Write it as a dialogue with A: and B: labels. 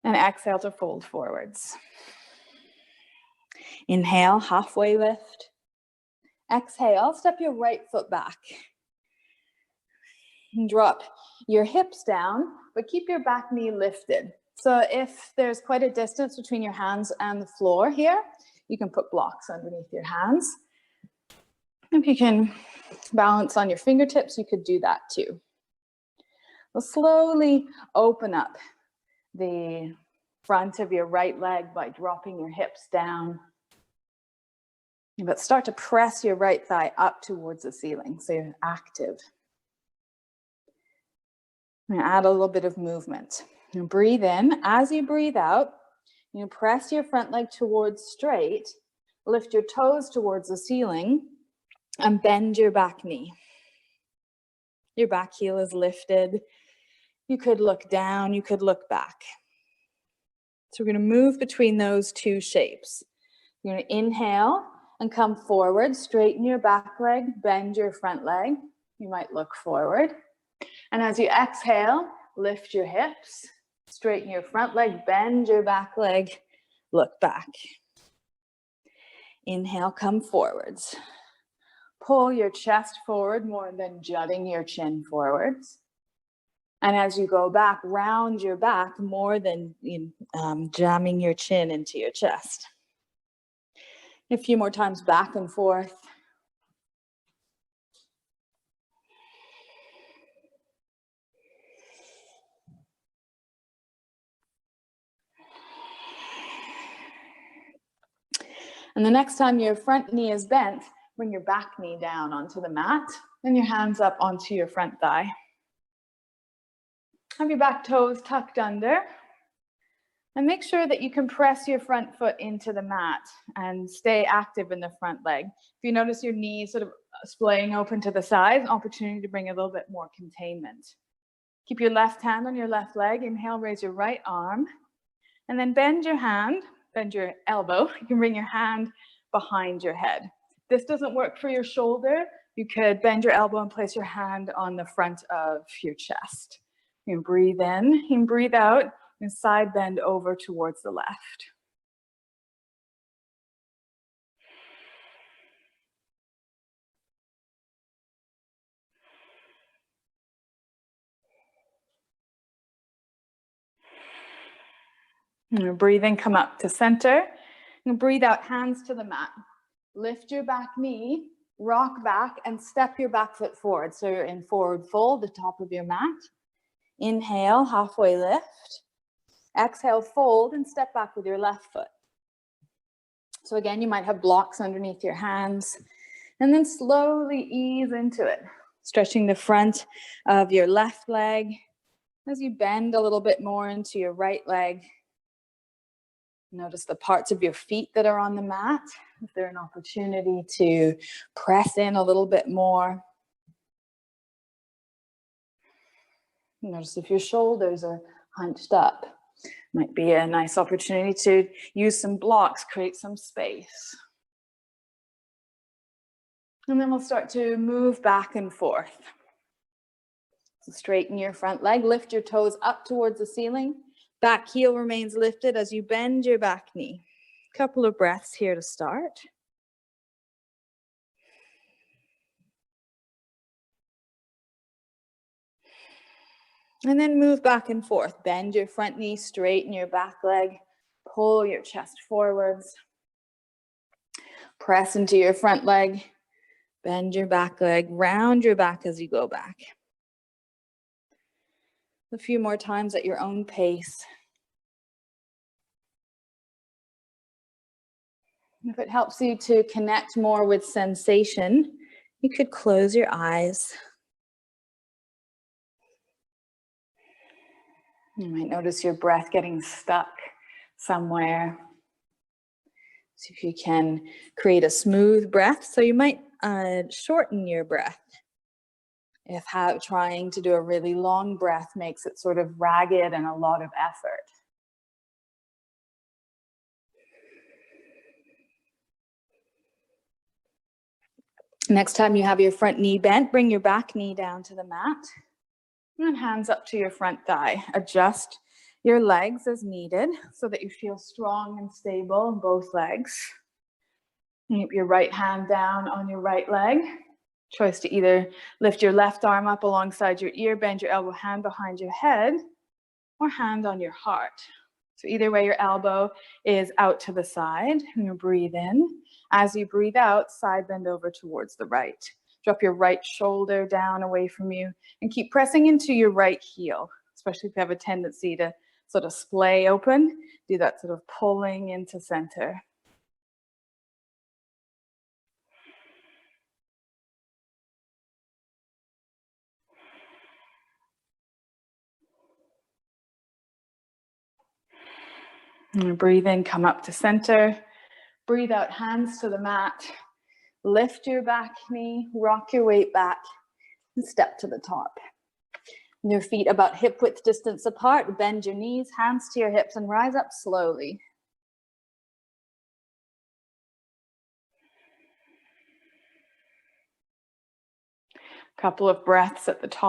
A: And exhale to fold forwards. Inhale, halfway lift. Exhale, step your right foot back. And drop your hips down, but keep your back knee lifted. So if there's quite a distance between your hands and the floor here, you can put blocks underneath your hands. If you can balance on your fingertips, you could do that too. We'll slowly open up the front of your right leg by dropping your hips down. But start to press your right thigh up towards the ceiling so you're active. And add a little bit of movement. And breathe in. As you breathe out, you press your front leg towards straight, lift your toes towards the ceiling, and bend your back knee. Your back heel is lifted. You could look down, you could look back. So we're going to move between those two shapes. You're going to inhale and come forward, straighten your back leg, bend your front leg. You might look forward. And as you exhale, lift your hips, straighten your front leg, bend your back leg, look back. Inhale, come forwards. Pull your chest forward more than jutting your chin forwards. And as you go back, round your back more than jamming your chin into your chest. A few more times back and forth. And the next time your front knee is bent, bring your back knee down onto the mat, and your hands up onto your front thigh. Have your back toes tucked under. And make sure that you can press your front foot into the mat and stay active in the front leg. If you notice your knees sort of splaying open to the sides, opportunity to bring a little bit more containment. Keep your left hand on your left leg. Inhale, raise your right arm. And then bend your hand, bend your elbow. You can bring your hand behind your head. If this doesn't work for your shoulder, you could bend your elbow and place your hand on the front of your chest. You can breathe in and breathe out. And side bend over towards the left. And breathe in, come up to center. And breathe out, hands to the mat. Lift your back knee, rock back, and step your back foot forward. So you're in forward fold, the top of your mat. Inhale, halfway lift. Exhale, fold and step back with your left foot. So again, you might have blocks underneath your hands. And then slowly ease into it. Stretching the front of your left leg as you bend a little bit more into your right leg. Notice the parts of your feet that are on the mat. Is there an opportunity to press in a little bit more? Notice if your shoulders are hunched up. Might be a nice opportunity to use some blocks, create some space. And then we'll start to move back and forth. So straighten your front leg, lift your toes up towards the ceiling. Back heel remains lifted as you bend your back knee. Couple of breaths here to start. And then move back and forth. Bend your front knee, straighten your back leg, pull your chest forwards. Press into your front leg, bend your back leg, round your back as you go back. A few more times at your own pace. If it helps you to connect more with sensation, you could close your eyes. You might notice your breath getting stuck somewhere. See if you can create a smooth breath. So you might shorten your breath. If trying to do a really long breath makes it sort of ragged and a lot of effort. Next time you have your front knee bent, bring your back knee down to the mat. And hands up to your front thigh. Adjust your legs as needed so that you feel strong and stable in both legs. Keep your right hand down on your right leg. Choice to either lift your left arm up alongside your ear, bend your elbow, hand behind your head, or hand on your heart. So either way, your elbow is out to the side, and you breathe in. As you breathe out, side bend over towards the right. Drop your right shoulder down away from you, and keep pressing into your right heel, especially if you have a tendency to sort of splay open. Do that sort of pulling into center. And breathe in, come up to center. Breathe out, hands to the mat. Lift your back knee, rock your weight back, and step to the top. Your feet about hip width distance apart. Bend your knees, hands to your hips, and rise up slowly. Couple of breaths at the top.